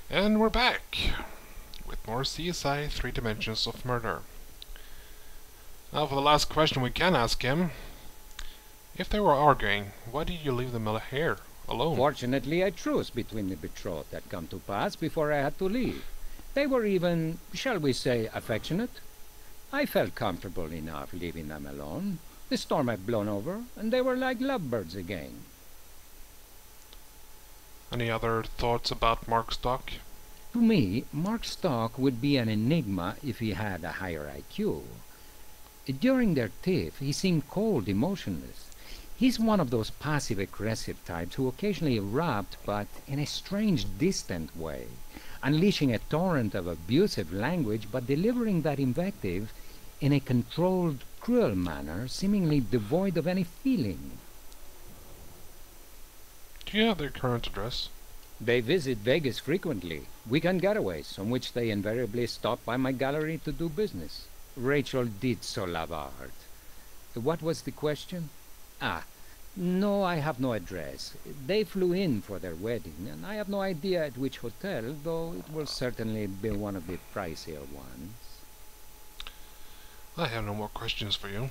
And we're back with more CSI 3 Dimensions of Murder. Now for the last question we can ask him. If they were arguing, why did you leave them here alone? Fortunately, a truce between the betrothed had come to pass before I had to leave. They were even, shall we say, affectionate. I felt comfortable enough leaving them alone. The storm had blown over, and they were like lovebirds again. Any other thoughts about Mark Stock? To me, Mark Stock would be an enigma if he had a higher IQ. During their tiff, he seemed cold, emotionless. He's one of those passive-aggressive types who occasionally erupt, but in a strange, distant way, unleashing a torrent of abusive language, but delivering that invective in a controlled, cruel manner, seemingly devoid of any feeling. Do you have their current address? They visit Vegas frequently, weekend getaways, on which they invariably stop by my gallery to do business. Rachel did so love art. What was the question? No, I have no address. They flew in for their wedding, and I have no idea at which hotel, though it will certainly be one of the pricier ones. I have no more questions for you.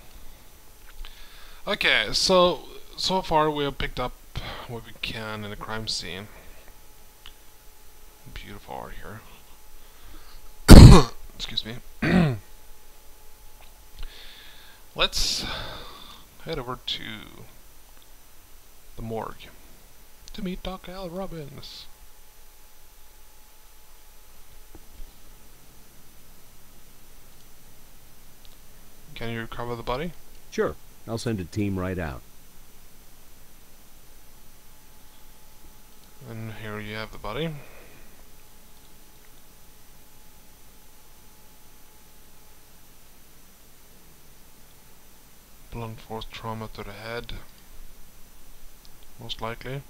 Okay, so far we have picked up what we can in the crime scene. Beautiful art here. Excuse me. Let's head over to the morgue to meet Doc Al Robbins. Can you recover the body? Sure. I'll send a team right out. And here you have the body. Blunt force trauma to the head, most likely.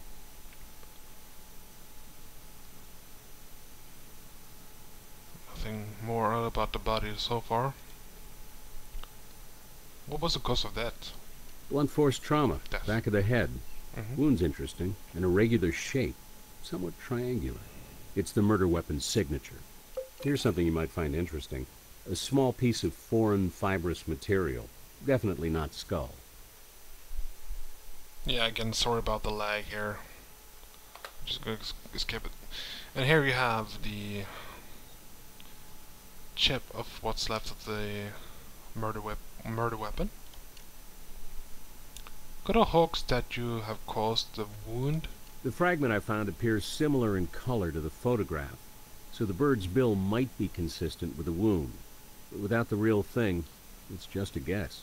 Nothing more about the body so far. What was the cause of death? Blunt force trauma. Death. Back of the head. Mm-hmm. Wound's interesting. An irregular shape. Somewhat triangular. It's the murder weapon's signature. Here's something you might find interesting. A small piece of foreign fibrous material. Definitely not skull. Yeah, again, sorry about the lag here. Just gonna skip it. And here you have the chip of what's left of the murder weapon. Could a hoax that you have caused the wound? The fragment I found appears similar in color to the photograph, so the bird's bill might be consistent with the wound. But without the real thing, it's just a guess.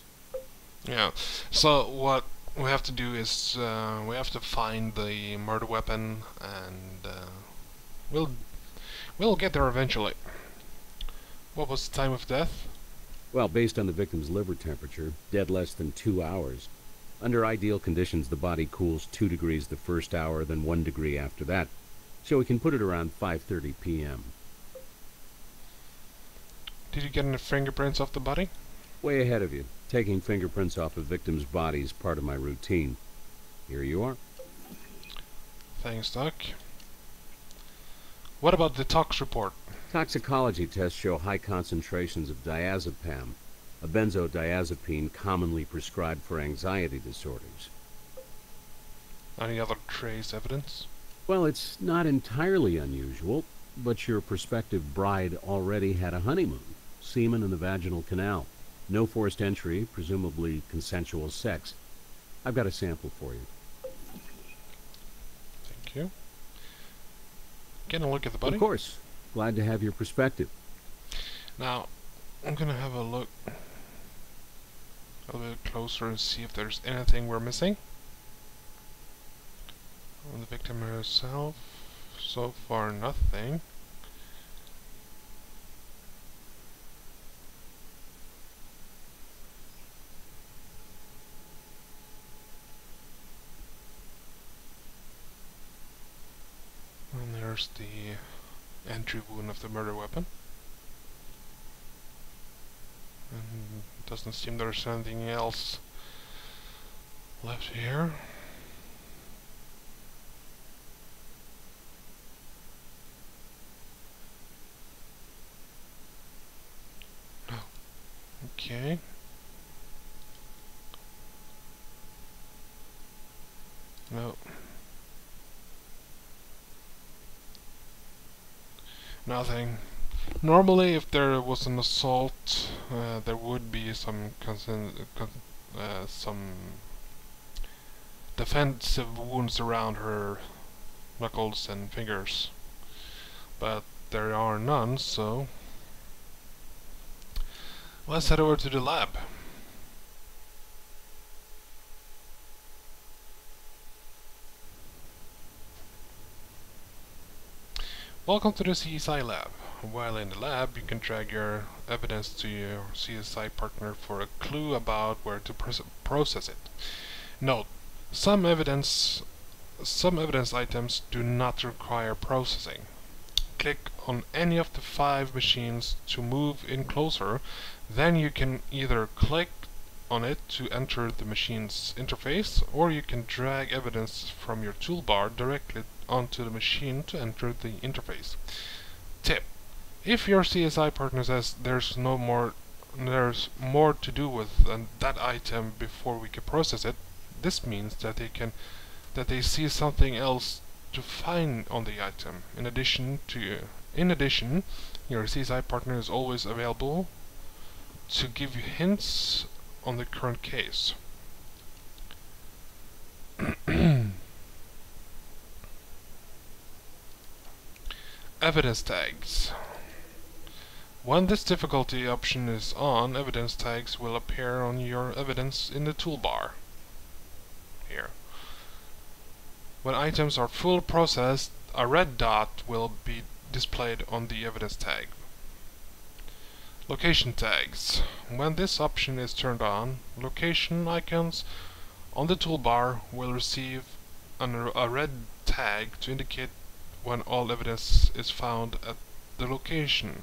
Yeah, so what we have to do is we have to find the murder weapon, and we'll get there eventually. What was the time of death? Well, based on the victim's liver temperature, dead less than 2 hours. Under ideal conditions, the body cools 2 degrees the first hour, then 1 degree after that. So we can put it around 5:30 p.m. Did you get any fingerprints off the body? Way ahead of you. Taking fingerprints off a victim's body is part of my routine. Here you are. Thanks, Doc. What about the tox report? Toxicology tests show high concentrations of diazepam, a benzodiazepine commonly prescribed for anxiety disorders. Any other trace evidence? Well, it's not entirely unusual, but your prospective bride already had a honeymoon. Semen in the vaginal canal. No forced entry, presumably consensual sex. I've got a sample for you. Thank you. Getting a look at the body? Of course. Glad to have your perspective. Now, I'm gonna have a look a little bit closer and see if there's anything we're missing. On the victim herself, so far nothing. And there's the entry wound of the murder weapon. And it doesn't seem there's anything else left here. Okay. No. Nothing. Normally, if there was an assault, there would be some some defensive wounds around her knuckles and fingers, but there are none, so let's head over to the lab. Welcome to the CSI lab. While in the lab, you can drag your evidence to your CSI partner for a clue about where to process it. Note, some evidence items do not require processing. Click on any of the 5 machines to move in closer, then you can either click on it to enter the machine's interface, or you can drag evidence from your toolbar directly onto the machine to enter the interface. Tip: if your CSI partner says there's more to do with that item before we can process it, this means that they see something else to find on the item. In addition, your CSI partner is always available to give you hints on the current case. Evidence tags. When this difficulty option is on, evidence tags will appear on your evidence in the toolbar. Here. When items are full processed, a red dot will be displayed on the evidence tag. Location tags. When this option is turned on, location icons on the toolbar will receive a red tag to indicate when all evidence is found at the location.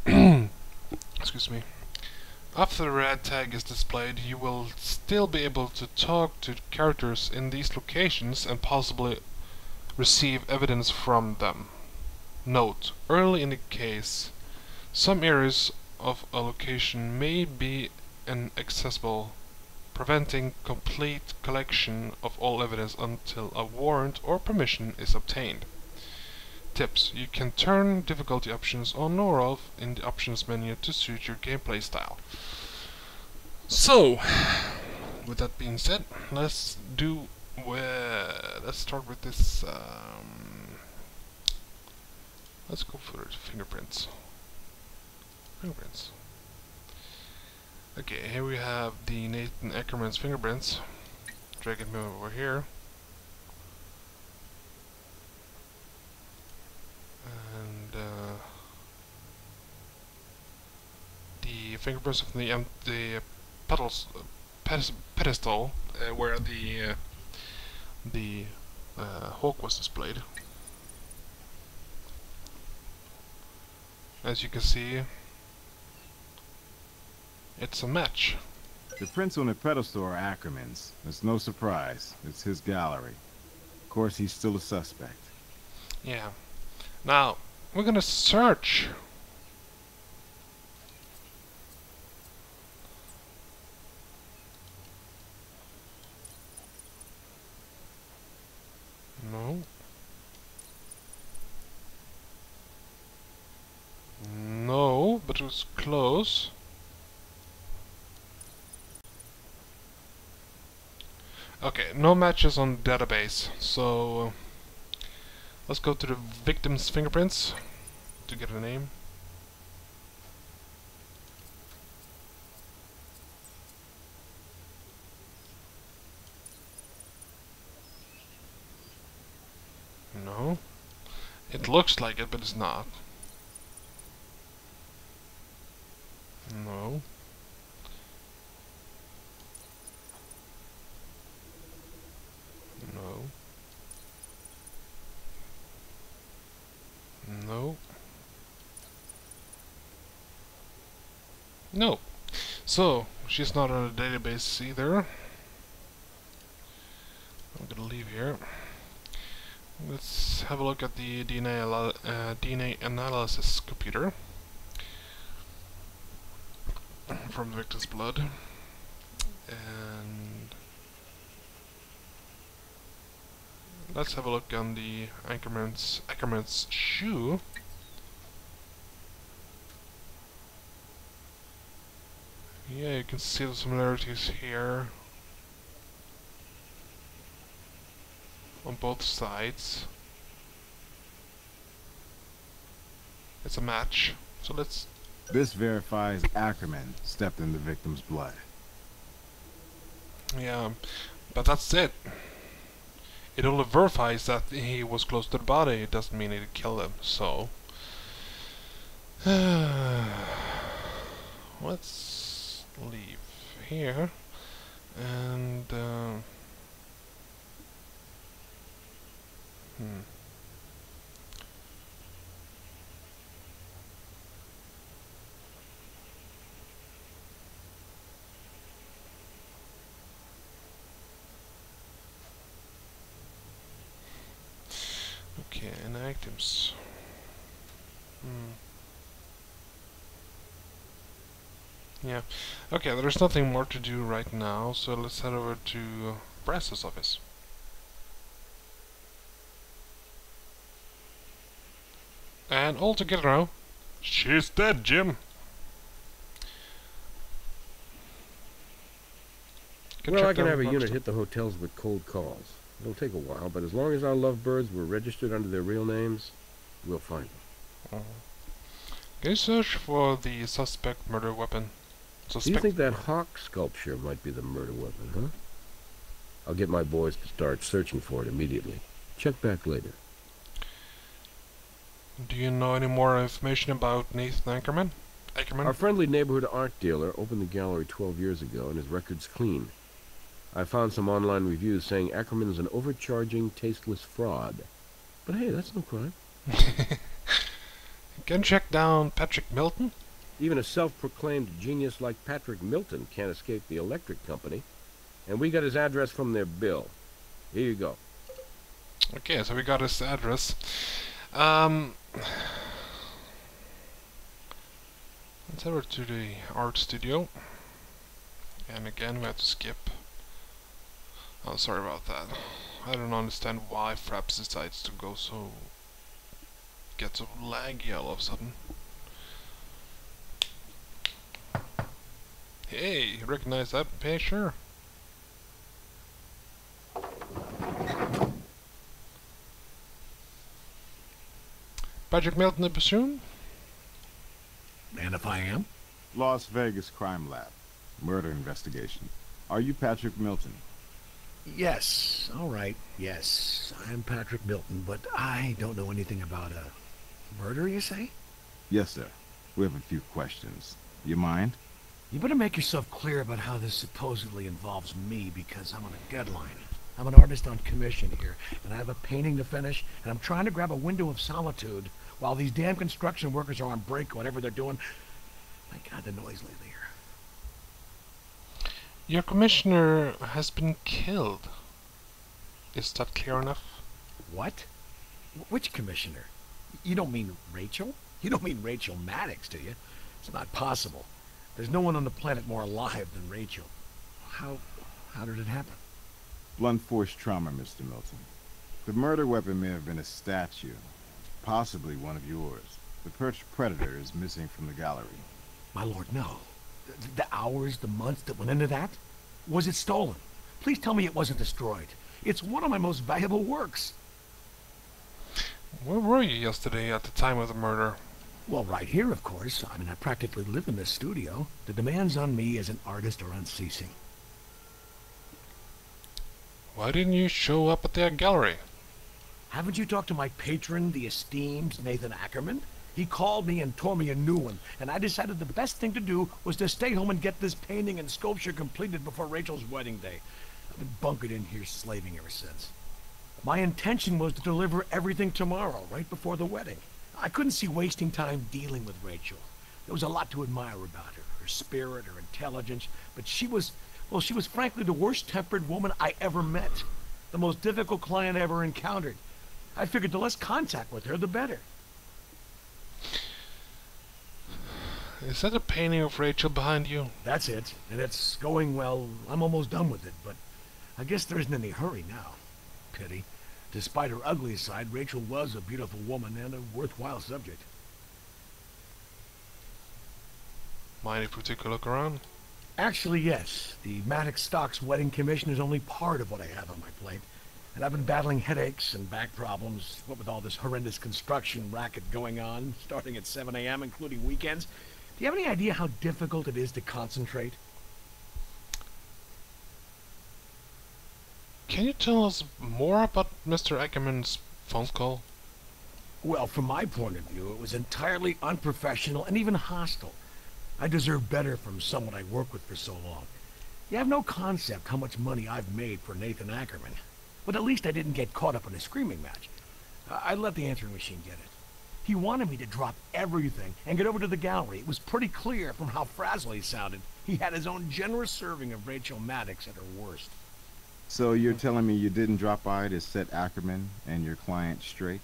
Excuse me. After the red tag is displayed, you will still be able to talk to characters in these locations and possibly receive evidence from them. Note: early in the case, some areas of a location may be inaccessible, preventing complete collection of all evidence until a warrant or permission is obtained. Tips: you can turn difficulty options on or off in the options menu to suit your gameplay style. So, with that being said, let's start with this. Let's go for fingerprints. Okay, here we have the Nathan Ackerman's fingerprints. Drag it over here. And the fingerprints of the pedestal where the hawk was displayed. As you can see, it's a match. The prints on the pedestal are Ackerman's. It's no surprise. It's his gallery. Of course, he's still a suspect. Yeah. Now, we're gonna search. No. No, but it was close. Okay, no matches on the database, so let's go to the victim's fingerprints to get a name. No. It looks like it, but it's not. No. No. No. No. So, she's not on the database either. I'm gonna leave here. Let's have a look at the DNA analysis computer. from the victim's blood. And let's have a look on the Ackerman's shoe. Yeah, you can see the similarities here on both sides. It's a match. So let's... This verifies Ackerman stepped in the victim's blood. Yeah, but that's it. It only verifies that he was close to the body. It doesn't mean he killed him, so... let's leave here. And... Okay, and items. Yeah. Okay, there's nothing more to do right now, so let's head over to Brass's office. And all together now. She's dead, Jim. Well, I can have a unit hit the hotels with cold calls. It'll take a while, but as long as our lovebirds were registered under their real names, we'll find them. Can you search for the suspect murder weapon? Do you think that hawk sculpture might be the murder weapon, huh? I'll get my boys to start searching for it immediately. Check back later. Do you know any more information about Nathan Ackerman? Our friendly neighborhood art dealer opened the gallery 12 years ago, and his record's clean. I found some online reviews saying Ackerman is an overcharging, tasteless fraud. But hey, that's no crime. Can check down Patrick Milton? Even a self-proclaimed genius like Patrick Milton can't escape the electric company. And we got his address from their bill. Here you go. Okay, so we got his address. Let's head over to the art studio. And again, we have to skip. Oh, sorry about that. I don't understand why Fraps decides to go so... get so laggy all of a sudden. Hey, you recognize that picture? Patrick Milton, I presume? And if I am? Las Vegas Crime Lab. Murder investigation. Are you Patrick Milton? Yes, all right, yes. I'm Patrick Milton, but I don't know anything about a murder, you say? Yes, sir. We have a few questions. You mind? You better make yourself clear about how this supposedly involves me, because I'm on a deadline. I'm an artist on commission here, and I have a painting to finish, and I'm trying to grab a window of solitude while these damn construction workers are on break, whatever they're doing. My God, the noise lately here. Your commissioner has been killed. Is that clear enough? What? Which commissioner? You don't mean Rachel? You don't mean Rachel Maddox, do you? It's not possible. There's no one on the planet more alive than Rachel. How did it happen? Blunt force trauma, Mr. Milton. The murder weapon may have been a statue. Possibly one of yours. The perched predator is missing from the gallery. My lord, no. The hours, the months that went into that? Was it stolen? Please tell me it wasn't destroyed. It's one of my most valuable works. Where were you yesterday at the time of the murder? Well, right here, of course. I mean, I practically live in this studio. The demands on me as an artist are unceasing. Why didn't you show up at the gallery? Haven't you talked to my patron, the esteemed Nathan Ackerman? He called me and tore me a new one, and I decided the best thing to do was to stay home and get this painting and sculpture completed before Rachel's wedding day. I've been bunkered in here slaving ever since. My intention was to deliver everything tomorrow, right before the wedding. I couldn't see wasting time dealing with Rachel. There was a lot to admire about her, her spirit, her intelligence, but she was frankly the worst-tempered woman I ever met. The most difficult client I ever encountered. I figured the less contact with her, the better. Is that a painting of Rachel behind you? That's it, and it's going well. I'm almost done with it, but I guess there isn't any hurry now. Pity. Despite her ugly side, Rachel was a beautiful woman and a worthwhile subject. Mind if we take a look around? Actually, yes. The Maddox Stocks wedding commission is only part of what I have on my plate. And I've been battling headaches and back problems, what with all this horrendous construction racket going on, starting at 7 a.m., including weekends. Do you have any idea how difficult it is to concentrate? Can you tell us more about Mr. Ackerman's phone call? Well, from my point of view, it was entirely unprofessional and even hostile. I deserve better from someone I worked with for so long. You have no concept how much money I've made for Nathan Ackerman. But at least I didn't get caught up in a screaming match. I let the answering machine get it. He wanted me to drop everything and get over to the gallery. It was pretty clear from how frazzled he sounded. He had his own generous serving of Rachel Maddox at her worst. So you're telling me you didn't drop by to set Ackerman and your client straight?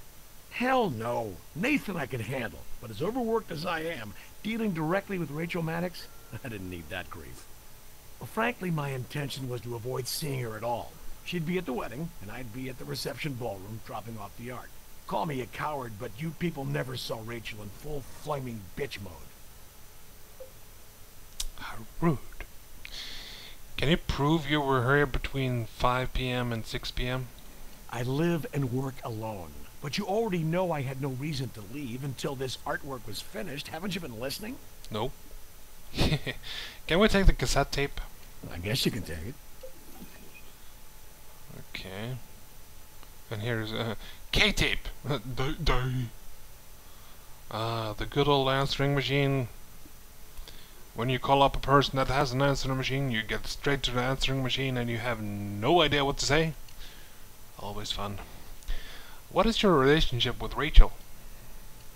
Hell no. Nathan I could handle. But as overworked as I am, dealing directly with Rachel Maddox, I didn't need that grief. Well, frankly, my intention was to avoid seeing her at all. She'd be at the wedding, and I'd be at the reception ballroom dropping off the art. Call me a coward, but you people never saw Rachel in full flaming bitch mode. How rude. Can you prove you were here between 5 p.m. and 6 p.m.? I live and work alone. But you already know I had no reason to leave until this artwork was finished. Haven't you been listening? Nope. Can we take the cassette tape? I guess you can take it. Okay. And here's K-tape. The good old answering machine. When you call up a person that has an answering machine, you get straight to the answering machine and you have no idea what to say. Always fun. What is your relationship with Rachel?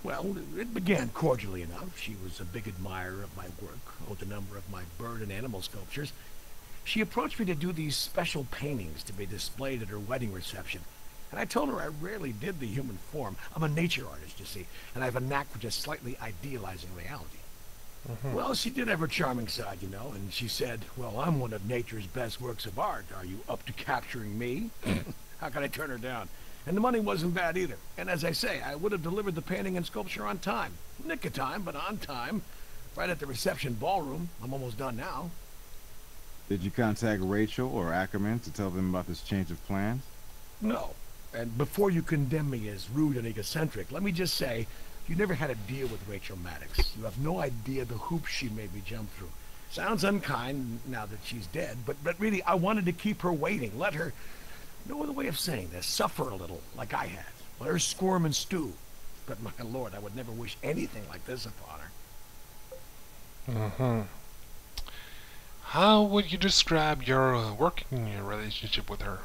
Well, it began cordially enough. She was a big admirer of my work, owned a number of my bird and animal sculptures. She approached me to do these special paintings to be displayed at her wedding reception. And I told her I rarely did the human form. I'm a nature artist, you see, and I have a knack for just slightly idealizing reality. Well, she did have her charming side, you know, and she said, well, I'm one of nature's best works of art. Are you up to capturing me? How could I turn her down? And the money wasn't bad either. And as I say, I would have delivered the painting and sculpture on time. Nick of time, but on time. Right at the reception ballroom. I'm almost done now. Did you contact Rachel or Ackerman to tell them about this change of plans? No. And before you condemn me as rude and egocentric, let me just say, you never had a deal with Rachel Maddox. You have no idea the hoops she made me jump through. Sounds unkind now that she's dead, but really, I wanted to keep her waiting. Let her, no other way of saying this, suffer a little, like I had. Let her squirm and stew. But my lord, I would never wish anything like this upon her. How would you describe your working relationship with her?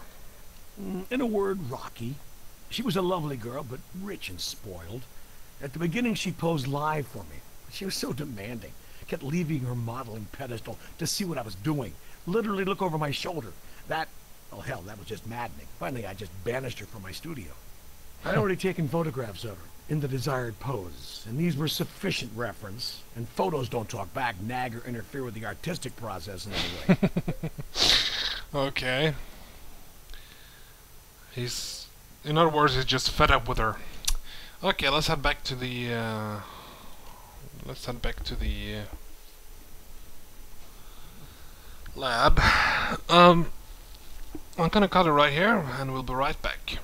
In a word, rocky. She was a lovely girl, but rich and spoiled. At the beginning, she posed live for me. She was so demanding. Kept leaving her modeling pedestal to see what I was doing. Literally look over my shoulder. That, oh hell, that was just maddening. Finally, I just banished her from my studio. I'd already taken photographs of her in the desired pose, and these were sufficient reference. And photos don't talk back, nag, or interfere with the artistic process in any way. Okay. In other words, he's just fed up with her. Okay, let's head back to the, lab. I'm gonna cut it right here, and we'll be right back.